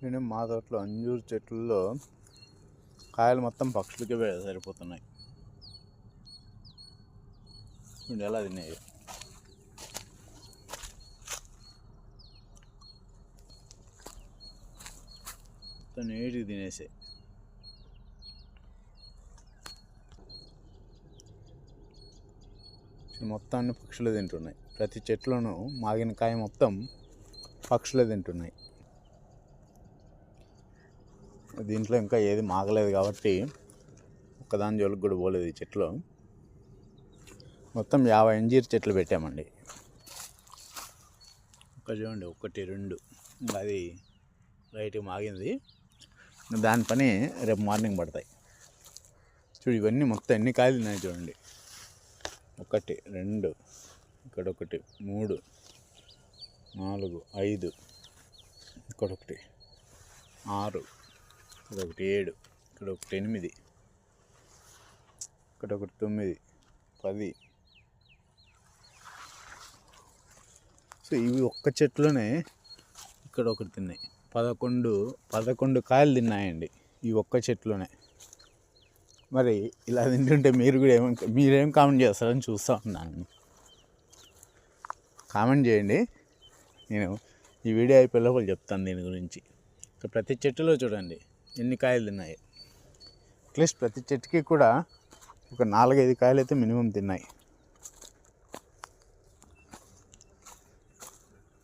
నేను మా తోటలో అంజూరు చెట్లలో కాయలు మొత్తం పక్షులకే సరిపోతున్నాయి. చూడండి ఎలా తిన్నాయి. మొత్తం నీటికి తినేసాయి. మొత్తం అన్ని పక్షులు తింటున్నాయి. ప్రతి చెట్లోనూ మాగిన కాయ మొత్తం పక్షులే తింటున్నాయి. దీంట్లో ఇంకా ఏది మాగలేదు కాబట్టి ఒక్కదాని జోలికి కూడా పోలేదు. ఈ చెట్లు మొత్తం 50 అంజీర్ చెట్లు పెట్టామండి. చూడండి 1 2 అది రైట్ మాగింది. దాని పని రేపు మార్నింగ్ పడతాయి. చూడు ఇవన్నీ మొత్తం ఎన్ని కాయలు ఉన్నాయి చూడండి. 1 2 ఇక్కడ 1 3 4 5 ఇక్కడ 1 6 ఇక్కడ 1 7 ఇక్కడ 1 8 ఇక్కడ 1 9 10. సో ఇవి ఒక్క చెట్లోనే ఇక్కడ 1 తిన్నాయి. 11 కాయలు తిన్నాయండి ఈ ఒక్క చెట్లోనే. మరి ఇలా తింటుంటే మీరేం కామెంట్ చేస్తారని చూస్తూ ఉన్నాను. కామెంట్ చేయండి. నేను ఈ వీడియో అయిపోయే లోపల చెప్తాను దీని గురించి. ప్రతి చెట్టులో చూడండి ఎన్ని కాయలు తిన్నాయి. అట్లీస్ట్ ప్రతి చెట్టుకి కూడా ఒక 4-5 కాయలు అయితే మినిమం తిన్నాయి.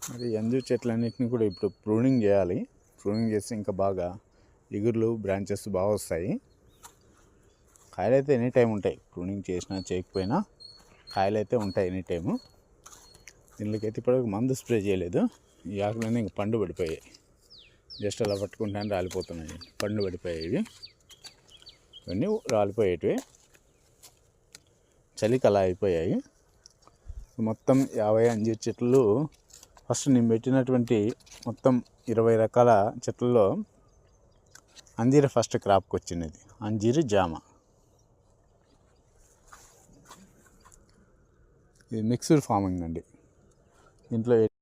మరి అంజూరు చెట్లన్నింటినీ కూడా ఇప్పుడు ప్రూనింగ్ చేయాలి. ప్రూనింగ్ చేస్తే ఇంకా బాగా ఇగుర్లు బ్రాంచెస్ బాగా వస్తాయి. కాయలు అయితే ఎనీ టైం ఉంటాయి. ప్రూనింగ్ చేసినా చేయకపోయినా కాయలు అయితే ఉంటాయి ఎనీ టైము. దీనికైతే ఇప్పటివరకు మందు స్ప్రే చేయలేదు. ఈ ఆకులన్నీ ఇంక పండు పడిపోయాయి. జస్ట్ అలా పట్టుకుంటానే రాలిపోతున్నాయి. పండు పడిపోయాయి. ఇవన్నీ రాలిపోయేటివి. చలికి అలా అయిపోయాయి. మొత్తం 50 అంజీర్ చెట్లు. ఫస్ట్ నేను పెట్టినటువంటి మొత్తం 20 రకాల చెట్లలో అంజీర ఫస్ట్ క్రాప్కి వచ్చినది. అంజీరు జామ. ఇది మిక్స్డ్ ఫార్మింగ్ అండి. దీంట్లో